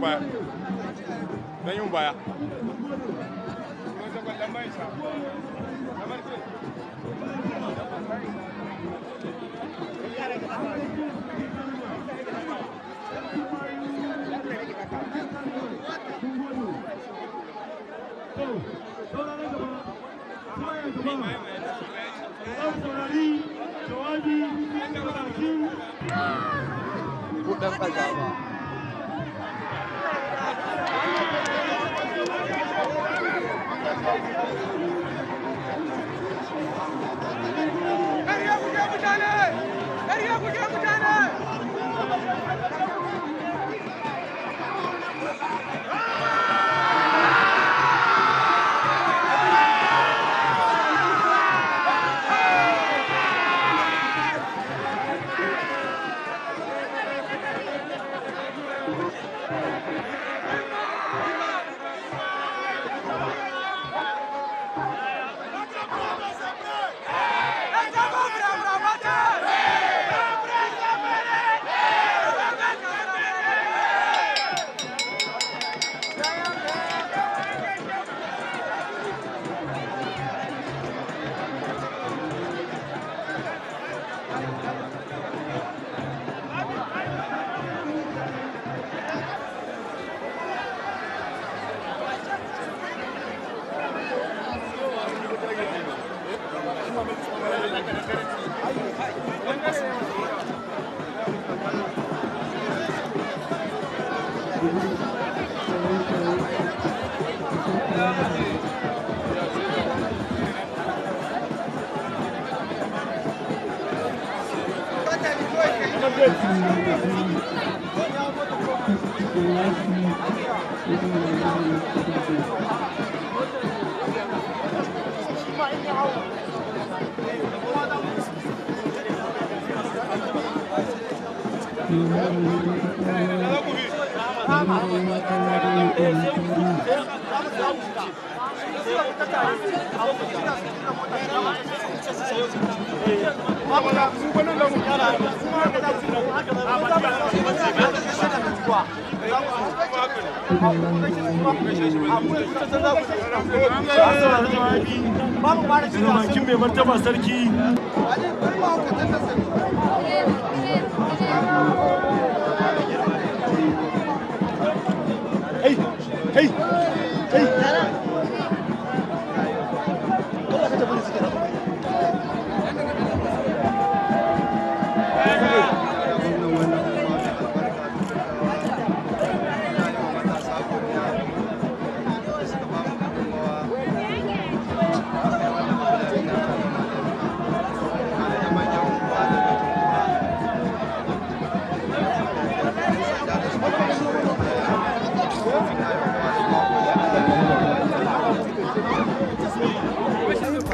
baya. Dan yin baya. Bukan kazawa. Kin mai martaba sarki. Hey, hey, hey.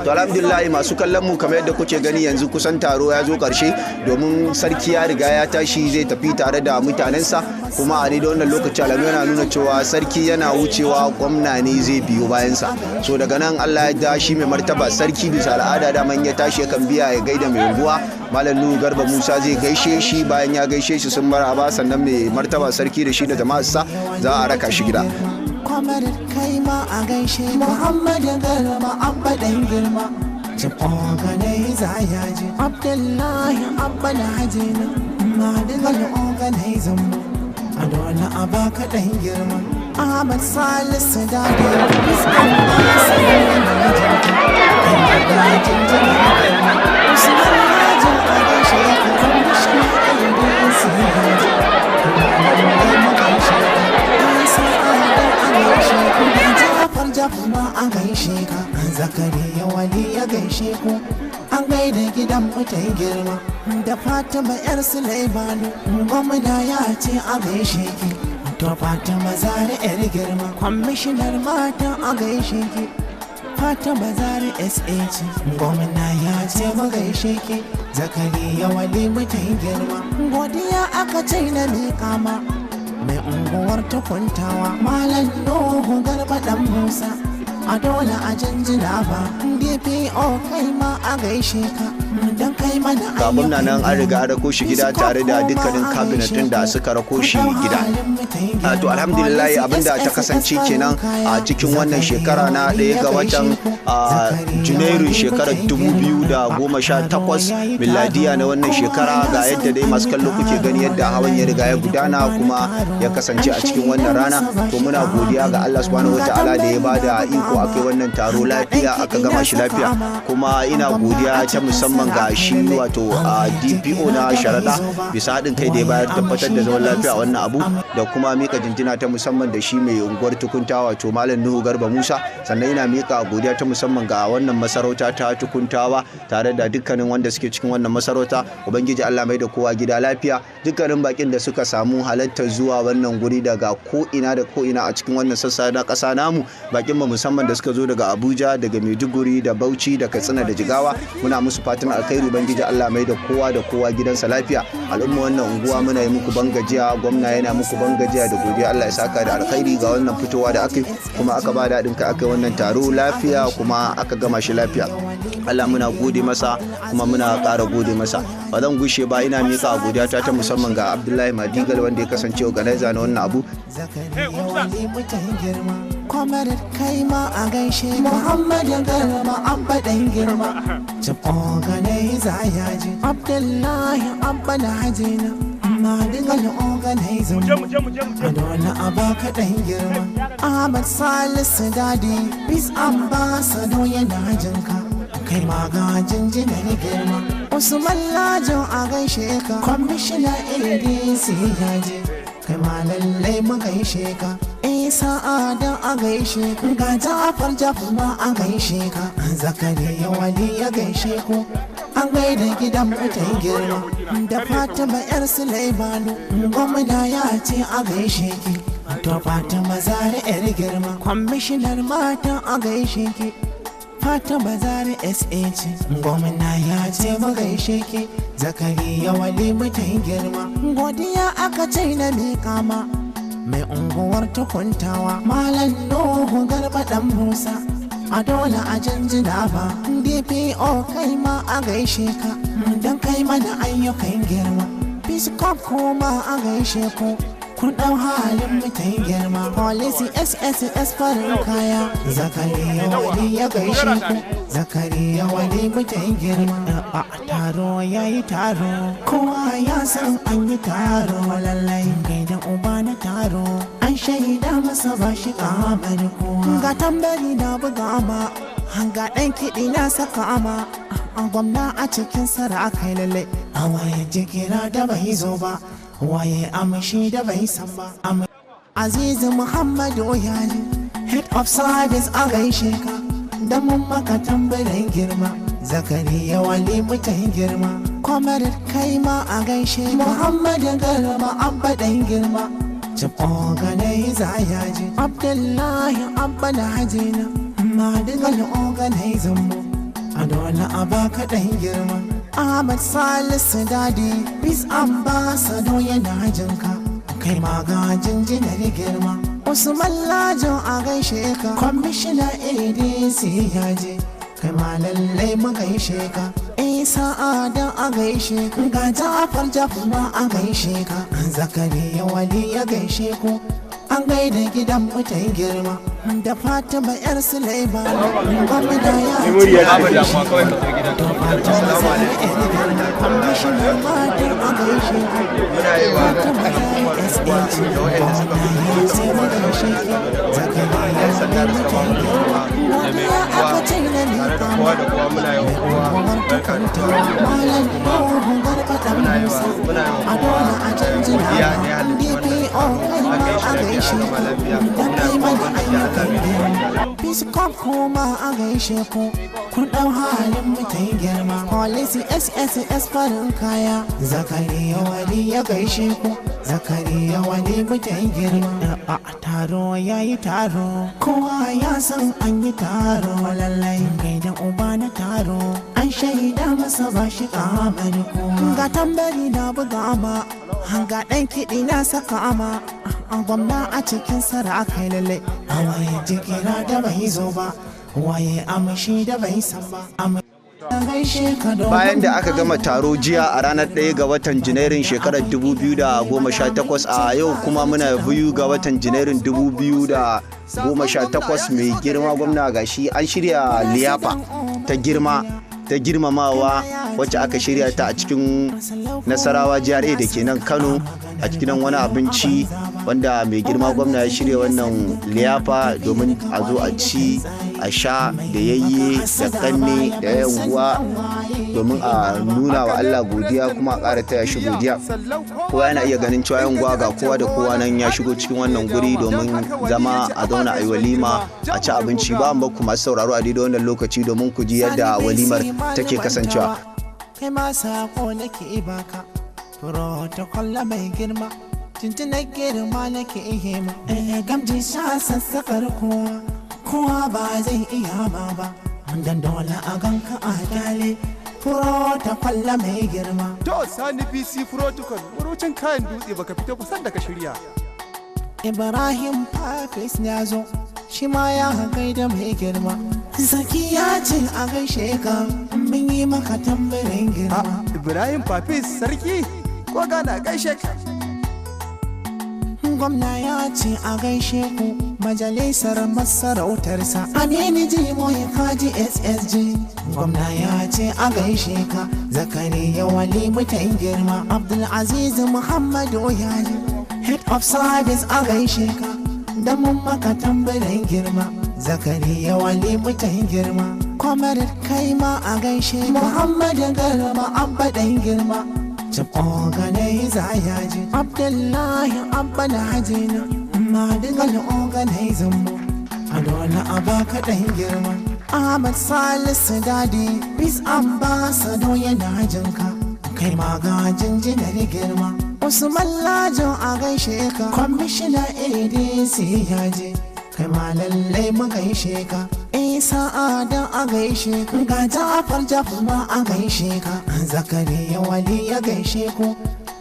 To alhamdulillah masu kallon mu kamar yadda kuke gani yanzu kusan taro ya zo karshe domin sarki ya riga ya tashi zai tafi tare da mutanensa, kuma a daidai wannan lokaci alamu yana nuna cewa sarki yana wucewa gwamna ne zai biyo bayansa. So daga nan Allah ya da shi mai martaba sarki bisa al'ada da man ya tashi yakan biya ya gaida mai unguwa Malam Nuhu Garba Musa zai gaishe shi, bayan ya gaishe shi sun maraba sannan mai martaba sarki da shi da jama'arsa za a raka shi gida. Kwamar kai ma a gaishe Muhammad Garba abba dan girma Jabo ganai zayaji Abdullahi abba na hajina Madigal oganai zambo Adola abaka dan girma Ahmad Salisu dadi Biskan basa yana mijinta Kan gajin jama'a Usman Hajin a gaishe Kan bishin ayyudin siyaji Jafar an gaishe ka, Zakariya Wali ya gaishe ku, an gaida gidan mutai girma, da Fatima yar Sulaimanu, gwamna ya ce a gaishe ki, to Fatima Zari yar girma, kwamishinar mata a gaishe ki, Fatima Zari SH, gwamna ya ce mu gaishe ki, Zakariya Wali mutai girma, godiya aka ce na miƙa ma. Mai unguwar tukuntawa Malam Nuhu Garba dan Musa a dole a jinjina ba DPO kai ma a gaishe ka dan kai mana ga gwamna nan an riga an rako shi gida tare da dukkanin cabinet din da suka rako shi gida. To alhamdulillah abinda ta kasance kenan a cikin wannan shekara na 1 ga watan Junairu shekarar 2018 miladiya na wannan shekara. Ga yadda dai masu kallo kuke gani yadda hawan ya riga ya gudana kuma ya kasance a cikin wannan rana. To muna godiya ga Allah subhanahu wataala da ya bada iko akai wannan taro lafiya, aka gama shi lafiya. Kuma ina godiya ta musamman ga shi wato DPO na Sharaɗa bisa haɗin kai da ya bayar tabbatar da zaman lafiya wannan abu, da kuma mika jinjina ta musamman da shi mai unguwar Tukuntawa wato Malam Nuhu Garba Musa. Sannan ina mika godiya ta musamman ga wannan masarauta ta Tukuntawa tare da dukkanin wanda suke cikin wannan masarauta. Ubangiji Allah mai da kowa gida lafiya. Dukkanin bakin da suka samu halartar zuwa wannan guri daga ko ina da ko ina a cikin wannan sassa na ƙasa namu, bakin mu musamman da suka zo daga Abuja, daga Maiduguri, da Bauchi, da Katsina, da Jigawa, muna musu fatan alkhairi. Ubangiji Allah mai da kowa gidansa lafiya. Al'umma wannan unguwa muna yi muku bangajiya, gwamna yana muku bangajiya da godiya. Allah ya saka da alkhairi ga wannan fitowa da aka yi, kuma aka ba daɗin ka aka yi wannan taro lafiya kuma aka gama shi lafiya. Allah muna gode masa kuma muna ƙara gode masa. Ba zan gushe ba, ina mika godiya ta musamman ga Abdullahi Madigal wanda ya kasance organizer na wannan abu. Kwamar kai ma a gaishe Muhammadu Garba Abba ɗan girma, Chief Organizer ya ji Abdullahi Abba na hajina, Madigal Organizer a dole a baka ɗan girma. Ahmad Salisu Dadi Peace Ambassador yana jinka, kai ma ga jinjinar girma. Usman Lajo a gaishe ka, Kwamishina ADC ya ji, kai ma lallai mu gaishe ka. Isa Adam a gaishe ku, ga Jafar ma a gaishe ka, Zakariya Wali ya gaishe ku, an gaida gidan mutan girma, da Fatima yar Sulaimanu, gwamna ya ce a gaishe ki, to Fatima Zara yar girma, kwamishinar mata a gaishe ki, Fatima Zara SA ce, gwamna ya ce mu gaishe ki, Zakariya Wali mutan girma, godiya aka ce na miƙa ma mai unguwar Tukuntawa, Malam Nuhu Garba dan Musa, a dole a janjina ba. DPO kai ma a gaishe ka, don kai mana ayyukan girma. Peace Corps kuma a gaishe ku, kun ɗau halin mutan girma. Policy SSS farin kaya, Zakariya Wali ya gaishe ku, Zakariya Wali mutan girma. A taro ya yi taro, kowa ya san an yi taro, lallai kai da uba na taro, an shaida masa ba shi kamar kowa. Ga tambari na buga ma, ga ɗan kiɗi na saka ma, a gwamna a cikin sara kai lallai, a waye jikira da bai zo ba, waye amshi da bai san ba. Azizu Muhammadu Oyali, Head of Service a gaishe ka, da mun maka tambarin girma. Zakariya Wali mutan girma, Kwamar kai ma a gaishe Muhammadu Garba Abba ɗan girma, Chief Organizer ya ji Abdullahi Abba na hajina, Madigal Organizer mu, a dole a baka ɗan girma. Ahmad Salisu Dadi Peace Ambassador yana jinka, kai ma ga jinjinar girma. Usman Lajo a gaishe ka, Kwamishina ADC ya je, kai ma lallai mu gaishe ka. Isa Adam a gaishe ku, ga Jafar ma a gaishe ka, Zakariya Wali ya gaishe ku, an gaida gidan mutan girma, da Fatima yar Sulaimanu, gwamna ya ce a gaishe ku, da Fatima Zara yar girma, kwamishinan matan a gaishe ku, Fatima Zara SH, gwamna ya ce mu gaishe ku, Zakariya Wali mutan girma. Godiya aka ce na miƙa ma, mai unguwar Tukuntawa, Malam Nuhu Garba dan Musa, a dole a janjina ba. DPO kai ma a gaishe ku, don kai mana ayyukan girma. Peace Corps kuma a gaishe ku, kun ɗau halin mutan girma. Policy SSS farin kaya, Zakariya Wali ya gaishe ku, Zakariya Wali mutan girma. A taro ya yi taro, kowa ya san an yi taro, lallai kai da uba na taro, an shaida masa ba shi kamar kowa. Ga tambari na buga ma, ga ɗan kiɗi na saka ma, a gwamna a cikin sara kai lallai, a waye jikira da bai zo ba, waye amshi da bai san ba. bayan da aka gama taro jiya a ranar 1 ga watan Janairun shekarar 2018 a yau kuma muna 2 ga watan Janairun 2018 mai girma gwamna gashi an shirya liyafa ta girmamawa wacce aka shirya ta a cikin Nasarawa GRA da ke nan Kano a cikin wani abinci wanda mai girma gwamna ya shirya wannan liyafa domin a zo a ci a sha da yayye da kanne da yanguwa domin a nuna wa Allah godiya kuma a ƙara taya shi godiya. Kowa yana iya ganin cewa yanguwa ga kowa da kowa nan ya shigo cikin wannan guri domin zama a zauna a yi walima a ci abinci ba mu ku masu sauraro a daidai wannan lokaci domin ku ji yadda walimar take kasancewa. Kai ma sako nake baka protocol mai girma tuntunan girma nake ihe ma gamji sha sassakar kowa ba zai iya ma ba dan dole a ganka a kyale protocol mai girma. To Sani BC protocol wurucin kayan dutse baka fito kusan da ka shirya. Ibrahim Papis ya zo shi ma ya gaida mai girma. Zaki ya ce a gaishe ka mun yi maka tambarin girma. Ibrahim Papis sarki ko gana gaishe ka. Gwamna ya ce a gaishe ku majalisar masarautarsa. Aminu Jimo ya kaji SSG. Gwamna ya ce a gaishe ka Zakariya Wali mutan girma. Abdulaziz Muhammadu Yaji Head of Service a gaishe ka da mun maka tambarin girma. Zakariya Wali mutan girma. Kwamar kai ma a gaishe Muhammadu Garba Abba dan girma. Cip organizer yaji Abdullahi Abba na hajina Madigal organizer mu a dole a baka dan girma. Ahmad Salisu Dadi Peace Ambassador yana jinka kai ma ga jinjinar girma. Usman Lajo a gaishe ka Commissioner ADC yaji kai ma lallai mu gaishe ka. Isa Adam a gaishe ka ga Jafar ma a gaishe ka. Zakariya Wali ya gaishe ku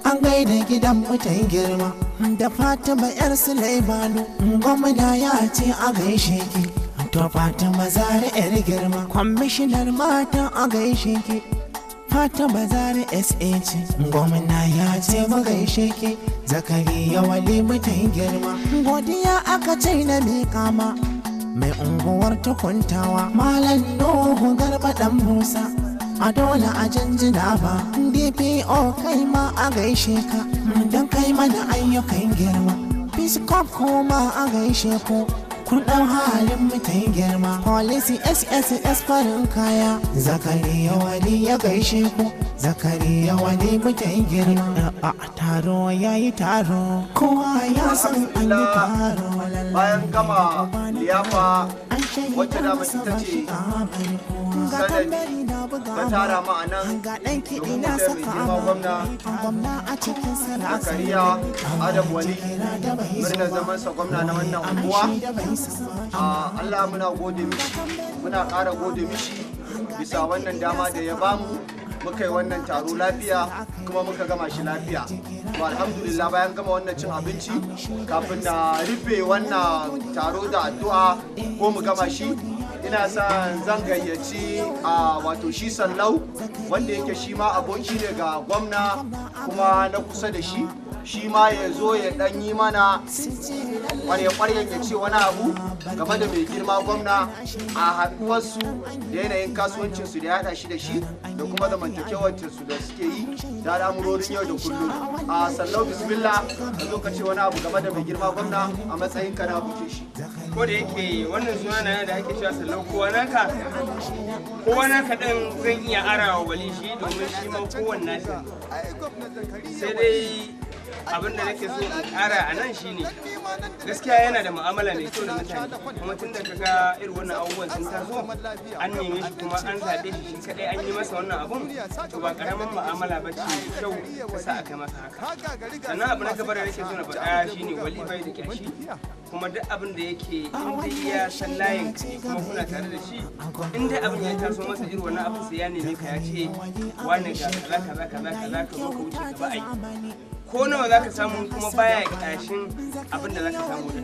an gaida gidan mutan girma. Da Fatima yar Sulaimanu gwamna ya ce a gaishe ki. To Fatima Zara yar girma kwamishinar mata a gaishe ki. Fatima Zara SA ce gwamna ya ce mu gaishe ki. Zakariya Wali mutan girma godiya aka ce na miƙa ma mai unguwar tukuntawa Malam Nuhu Garba dan Musa a dole a janjina ba. DPO kai ma a gaishe ka don kai mana ayyukan girma. Biskop kuma a gaishe ku kun ɗau halin mutan girma. Policy SSS farin kaya Zakariya Wali ya gaishe ku. Zakariya Wali mutan girma. A taro yayi taro kowa ya san an yi taro. Bayan gama liyafa wacce dama ita ce sanadi ta tara ma'anan domin da mai girma gwamna Zakariya Adam Wali murnar zamansa gwamna na wannan unguwa. Allah muna gode mishi muna ƙara gode mishi bisa wannan dama da ya bamu muka yi wannan taro lafiya kuma muka gama shi lafiya. To alhamdulillah bayan gama wannan cin abinci kafin na rufe wannan taro da addu'a ko mu gama shi ina son zan gayyaci wato shi Sallau wanda yake shi ma aboki ne ga gwamna kuma na kusa da shi ma ya zo ya dan yi mana kwarya-kwaryan ya ce wani abu game da mai girma gwamna a haɗuwarsu da yanayin kasuwancinsu da ya haɗa shi da shi da kuma zamantakewarsu da suke yi da al'amurorin yau da kullum. Sallau bismillah ka zo ka ce wani abu game da mai girma gwamna a matsayin ka na abokin shi. Ko da yake wannan suna na da ake cewa Sallau kowa naka ɗin zan iya arawa Wali shi domin shi ma kowanne sai dai abin da nake so in ƙara a nan shine gaskiya yana da mu'amala mai kyau da mutane kuma tun da kaga irin wannan abubuwan sun taso an neme shi kuma an zaɓe shi kadai an yi masa wannan abun to ba karamin mu'amala ba ce kyau ta sa aka masa haka. Sannan abu na gaba da nake so na faɗa shine Wali bai da kyashi kuma duk abin da yake inda ya san layin ka kuma kuna tare da shi inda abin ya taso masa irin wannan abin sai ya neme ka ya ce wani ga kaza ka zo ka wuce gaba ai ko nawa za ka samu kuma baya ƙyashin abin da za ka samu da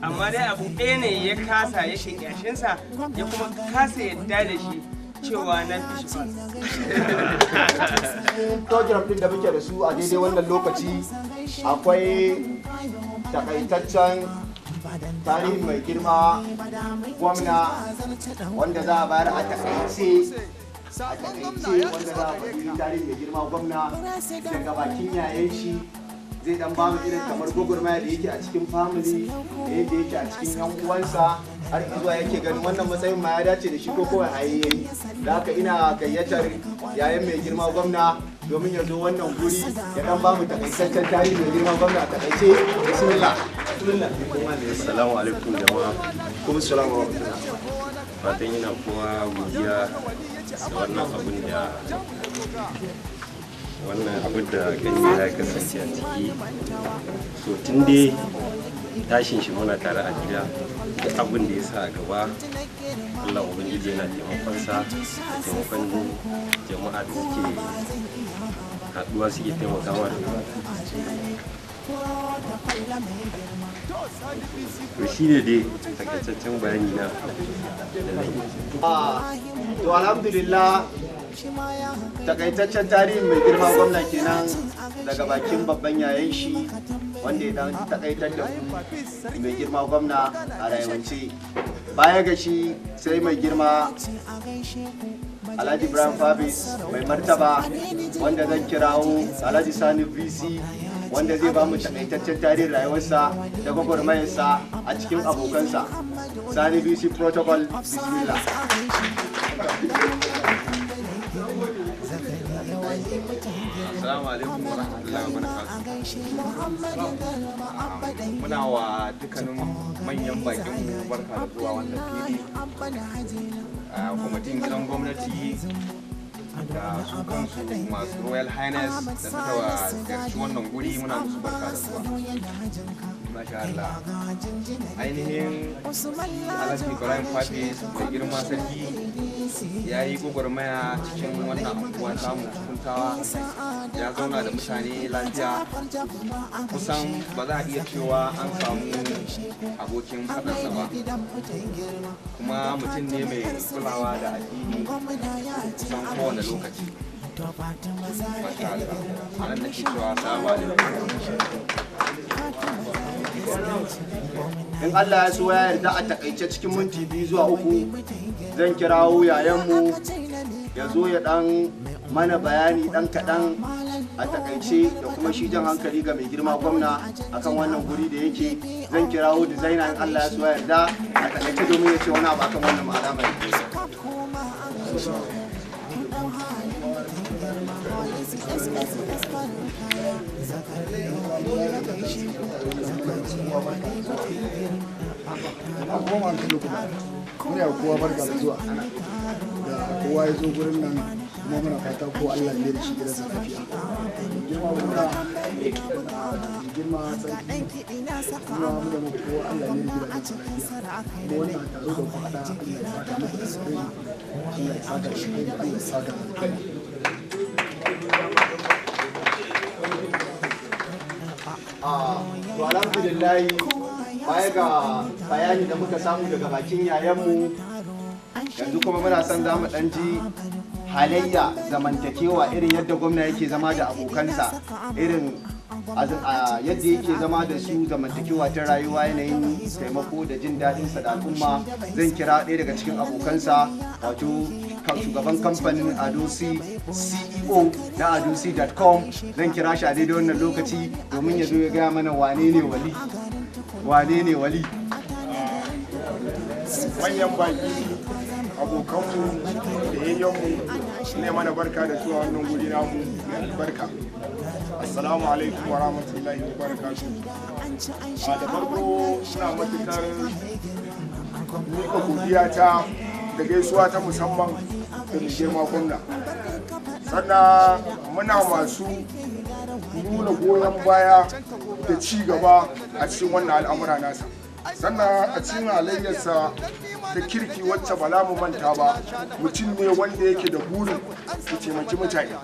amma dai abu ɗaya ne ya kasa yake ƙyashinsa ya kuma kasa yadda da shi cewa na fi shi program din da muke da su a daidai wannan lokaci akwai takaitaccen tarihin mai girma gwamna wanda za a bayar a takaice wanda za a faɗi tarihin mai girma gwamna daga bakin yayan shi zai dan ba mu irin kamar gwagwarmaya da yake a cikin family da yadda yake a cikin yan uwansa har zuwa yake ganin wannan matsayin ma ya dace da shi ko kawai a yayi da haka ina gayyatar yayan mai girma gwamna domin ya zo wannan guri ya dan ba mu takaitaccen tarihi mai girma gwamna a takaice. Bismillah. Assalamu alaikum jama'a. Kuma salamu alaikum. Fatan yana kowa godiya da wannan abin da gani ya kasance a ciki. So tun dai tashin shi muna tare a gida duk abin da ya sa a gaba Allah ubangiji yana taimakonsa da taimakon jama'a da suke haɗuwa suke taimakawa da to shi ne dai takaitaccen bayani na da zai to alhamdulillah takaitaccen tarihin mai girma gwamna kenan daga bakin babban yayan shi wanda ya dan takaitar da mai girma gwamna a rayuwance. Baya ga shi sai mai girma Alhaji Ibrahim Fabis mai martaba wanda zan kirawo Alhaji Sani VC wanda zai ba mu takaitaccen tarihin rayuwarsa da gwagwarmayarsa a cikin abokansa. Sani VC Protocol, bismillah. Assalamu alaikum wa rahmatullahi wa barakatuh. Muna wa dukkanin manyan bakin mu barka da zuwa wannan fili. Kwamitin gidan gwamnati da su kansu masu Royal Highness da suka ziyarci wannan guri muna musu barka da zuwa. Masha Allah. Ainihin Alhaji Ibrahim Fabis da girma sarki ya yi gwagwarmaya cikin wannan anguwa samu kuntawa, ya zauna da mutane lafiya, kusan ba za a iya cewa an samu abokin faɗarsa ba, kuma mutum ne mai kulawa da addini kusan kowane lokaci. Masha Allah, a nan nake cewa salamu alaikum. In Allah ya so ya yarda a takaice cikin minti 2 zuwa 3 zan kirawo yayanmu ya zo ya dan mana bayani dan kaɗan a takaice da kuma shi jan hankali ga mai girma gwamna akan wannan guri da yake. Zan kirawo designer in Allah ya so ya yarda a takaice domin ya ce wani abu akan wannan al'amari. muna kowa barka da zuwa da kowa ya zo gurin nan kuma muna fata ko Allah ne da shi gidansa lafiya. Girma wanda girma sarki kuma mu da mu kowa Allah ne da gidansa lafiya. Kuma wannan taro da ku hada Allah ya saka muku da sirri, Allah ya saka shi, Allah ya saka kai. To alhamdulillah baya ga bayani da muka samu daga bakin yayanmu, yanzu kuma muna son za mu ɗan ji halayya zamantakewa irin yadda gwamna yake zama da abokansa, irin yadda yake zama da su zamantakewa ta rayuwa, yanayin taimako da jin daɗinsa da al'umma. Zan kira ɗaya daga cikin abokansa, wato shugaban kamfanin Adosi, CEO na adosi.com. Zan kira shi a daidai wannan lokaci domin ya zo ya gaya mana wane ne wali. Manyan baki, abokanmu da yayyanmu ne mana barka da zuwa wannan guri namu mai albarka. Assalamu alaikum wa rahmatullahi wa barakatuh. Da farko suna matukar mika godiya ta da gaisuwa ta musamman da mai girma gwamna. Sannan muna masu nuna goyon baya da ci gaba a cikin wannan al'amura nasa. Sannan a cikin halayyarsa ta kirki wacce ba za mu manta ba, mutum ne wanda yake da burin ya taimaki mutane,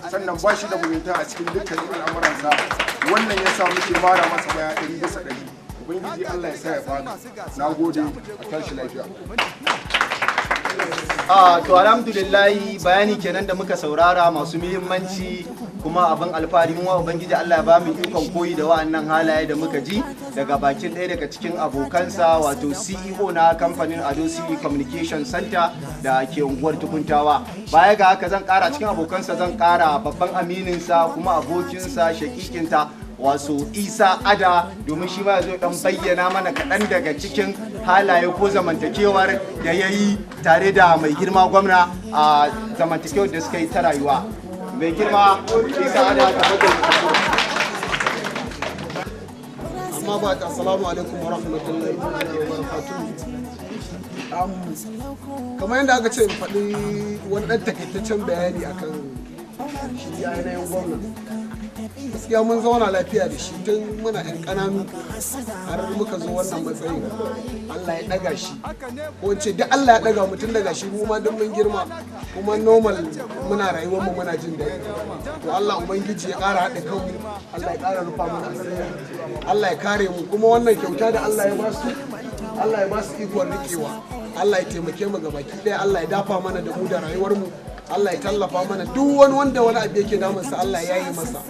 sannan ba shi da mugunta a cikin dukkanin al'amuransa. Wannan ya sa muke mara masa baya 100%. Ubangiji Allah ya sa ya fara. Na gode, a tashi lafiya. To alhamdulillahi bayani kenan da muka saurara masu muhimmanci kuma abin alfahari mu ubangiji Allah ya ba mu ikon koyi da wa'annan halaye da muka ji daga bakin ɗaya daga cikin abokansa wato CEO na kamfanin Ado CE Communication Center da ke unguwar Tukuntawa. Baya ga haka zan ƙara cikin abokansa zan ƙara babban amininsa kuma abokinsa shakikinta wasu Isa Ada domin shi ma zo dan bayyana mana kaɗan daga cikin halaye ko zamantakewar da ya yi tare da mai girma gwamna a zamantakewar da suka yi ta rayuwa. Mai girma Isa Ada ta amma ba ta assalamu alaikum wa rahmatullahi wa barakatuh. Kamar yadda aka ce faɗi wani ɗan takaitaccen bayani akan shi yanayin gwamna. Gaskiya mun zauna lafiya da shi tun muna 'yan ƙananu har muka zo wannan matsayin. Allah ya ɗaga shi ko ce duk Allah ya ɗaga mutum daga shi mu ma duk mun girma kuma normal muna rayuwar mu muna jin daɗi. To Allah ubangiji ya ƙara haɗa kanmu, Allah ya ƙara rufa mana asiri, Allah ya kare mu kuma wannan kyauta da Allah ya basu, Allah ya basu ikon riƙewa, Allah ya taimake mu gabaki ɗaya, Allah ya dafa mana da mu da rayuwar mu. Allah ya tallafa mana duk wani wanda wani abu yake damunsa Allah ya yi masa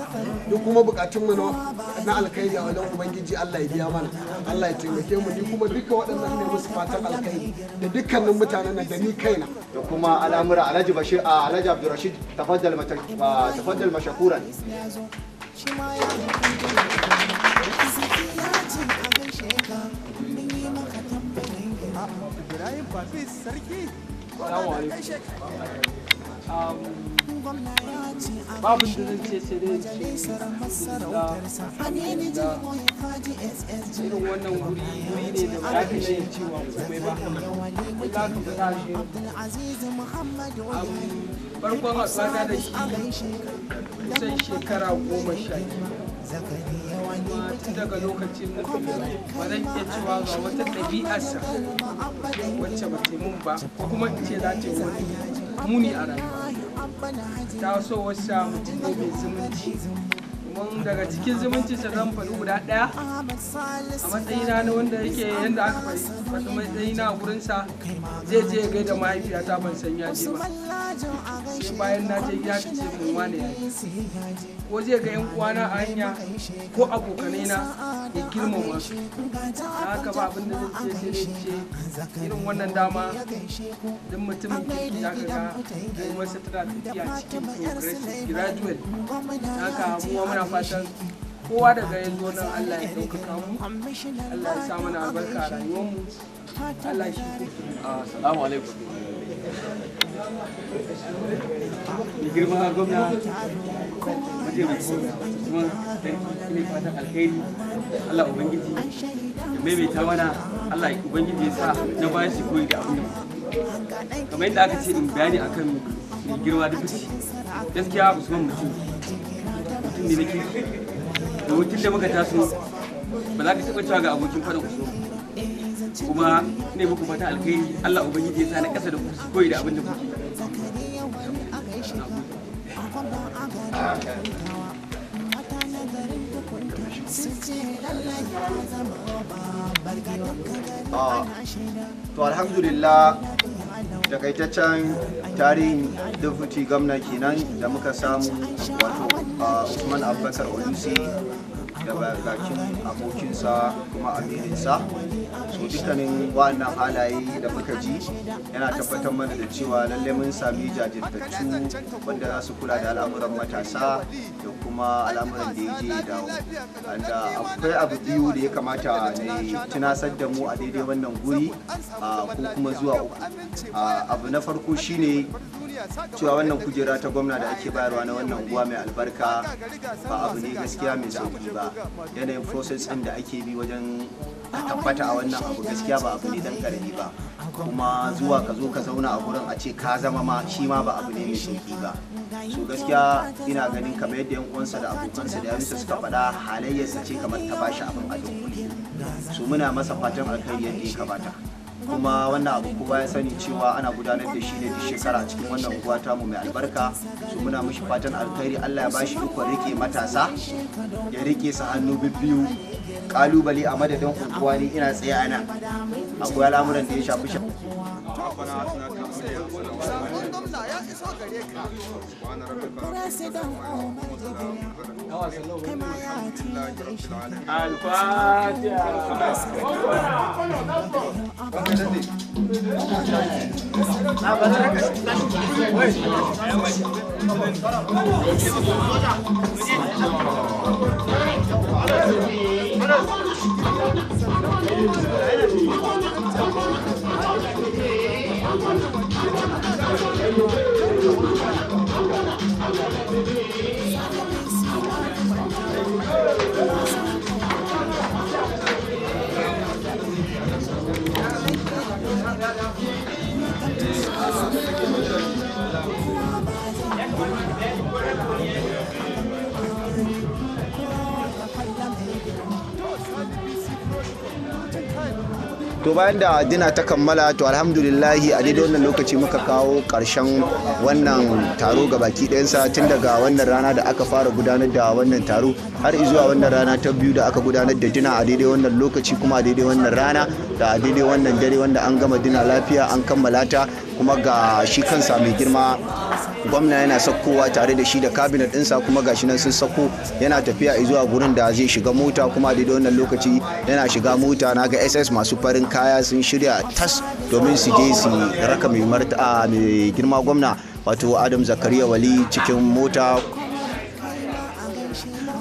duk kuma bukatun mu na alkhairi a wajen ubangiji Allah ya biya mana Allah ya taimake mu ni kuma duka waɗannan ne musu fatan alkhairi da dukkanin mutanen da ni kaina da kuma al'amura Alhaji Bashir Alhaji Abdurrashid tafaddal mashkuran. Ibrahim Babis sarki. Babu da zan ce sai dai irin wannan wuri ne da ba ka iya cewa komai ba. Za ka fita shi farkon haɗuwa da shi kusan shekara 12. Tun daga lokacin ba zan iya cewa ga wata ɗabi'arsa wacce ba ta mun ba ko kuma ce za ta yi wani muni a rayuwa. Ta so wasa mutum ne mai zumunci kuma daga cikin zumuncinsa zan faɗi guda ɗaya a matsayina na wanda yake yadda aka faɗi matsayina a gurinsa zai je ya gaida mahaifiyata ban san ya je ba sai bayan na je ya ce mun wane ya ko zai ga yan uwana a hanya ko abokanai na ya girmama su da haka ba abin da zai ce irin wannan dama don mutumin kirki za ka ga rayuwarsa tana tafiya cikin progressive graduate haka mu muna fatan kowa daga ya zo nan Allah ya ɗaukaka mu Allah ya sa mana albarka a rayuwar mu Allah shi assalamu alaikum girma gwamna kuma ne fatan alheri Allah ubangiji ya maimaita mana Allah ubangiji ya sa na bayan shi koyi da abin da kamar yadda aka ce in bayani akan mai girma da fushi gaskiya Usman mutum ne nake da mutum da muka taso ba za ka taɓa cewa ga abokin faɗin Usman kuma ne muku fata alheri Allah ubangiji ya sa na ƙasa da ku koyi da abin da kuke to alhamdulillah takaitaccen tarihin deputy gwamna kenan da muka samu wato Usman Abubakar Olusi da bakin abokinsa kuma amininsa so dukkanin wa'annan halaye da muka ji yana tabbatar mana da cewa lalle mun sami jajirtattu wanda za su kula da al'amuran matasa da kuma al'amuran da ya je dawo da akwai abu biyu da ya kamata ne tunasar da mu a daidai wannan guri ko kuma zuwa uku. Abu na farko shine cewa wannan kujera ta gwamna da ake bayarwa na wannan unguwa mai albarka ba abu ne gaskiya mai sauki ba. Yanayin process ɗin da ake bi wajen tabbata a wannan abu gaskiya ba abu ne dan karami ba, kuma zuwa ka zo ka zauna a gurin a ce ka zama ma shi ma ba abu ne mai sauki ba. So gaskiya ina ganin kamar yadda yan uwansa da abokansa da yarinsa suka faɗa halayyarsa ce kamar ta bashi abin a dunkule. So muna masa fatan alkhairi yadda ya kamata. Kuma wannan abu kowa ya sani cewa ana gudanar da shi ne duk shekara a cikin wannan unguwa tamu mai albarka. So muna mishi fatan alkhairi, Allah ya bashi ikon rike matasa, ya rike su hannu bibbiyu. Kalubale a madadin unguwa ne ina tsaye ana akwai al'amuran da ya shafi ربنا آتنا في الدنيا Sabon gwamna ya iso gare ka. سبحان ربك رب President Umar Jibril kai ma ya ce a gaishe to bayan da dina ta kammala to alhamdulillahi a daidai wannan lokaci muka kawo karshen wannan taro ga baki ɗayansa tun daga wannan rana da aka fara gudanar da wannan taro har zuwa wannan rana ta biyu da aka gudanar da dina a daidai wannan lokaci kuma a daidai wannan rana da a daidai wannan dare wanda an gama dina lafiya an kammala ta kuma ga shi kansa mai girma gwamna yana sakkowa tare da shi da kabinet ɗinsa kuma gashi nan sun sako yana tafiya zuwa gurin da zai shiga mota kuma a daidai wannan lokaci yana shiga mota na ga SS masu farin kaya sun shirya tas domin su je su raka mai girma gwamna wato Adam Zakariya Wali cikin mota.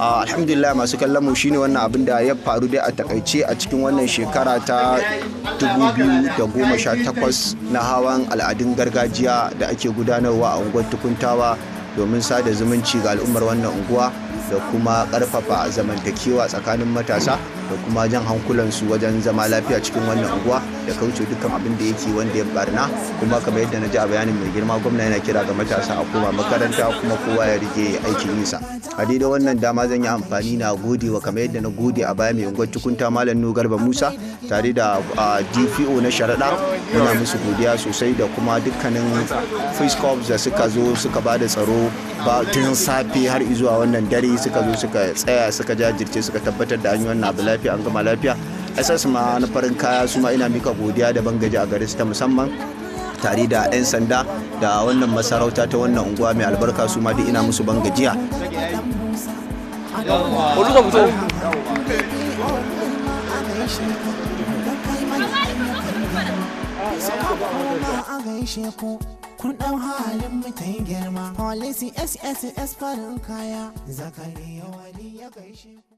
Alhamdulillah masu kallon mu shine wannan abin da ya faru dai a takaice a cikin wannan shekara ta 2018 na hawan al'adun gargajiya da ake gudanarwa a unguwar Tukuntawa domin sada zumunci ga al'ummar wannan unguwa da kuma karfafa zamantakewa tsakanin matasa da kuma jan hankulansu wajen zama lafiya cikin wannan unguwa da kauce dukkan abin da yake wanda ya barna kuma kamar yadda na ji a bayanin mai girma gwamna yana kira ga matasa a koma makaranta kuma kowa ya rike aikin yinsa. A daidai wannan dama zan yi amfani na gode wa kamar yadda na gode a baya mai unguwar Tukunta Malam Nugarba Musa tare da DPO na sharaɗa muna musu godiya sosai da kuma dukkanin Peace Corps da suka zo suka ba da tsaro ba tun safe har zuwa wannan dare suka zo suka tsaya suka jajirce suka tabbatar da an yi wannan abu lafiya an gama lafiya. SS ma na farin kaya su ma ina mika godiya da bangaji a gare su ta musamman tare da 'yan sanda da wannan masarauta ta wannan unguwa mai albarka su ma duk ina musu bangajiya. kun ɗau halin mutan girma policy SSS farin kaya Zakariya Wali ya gaishe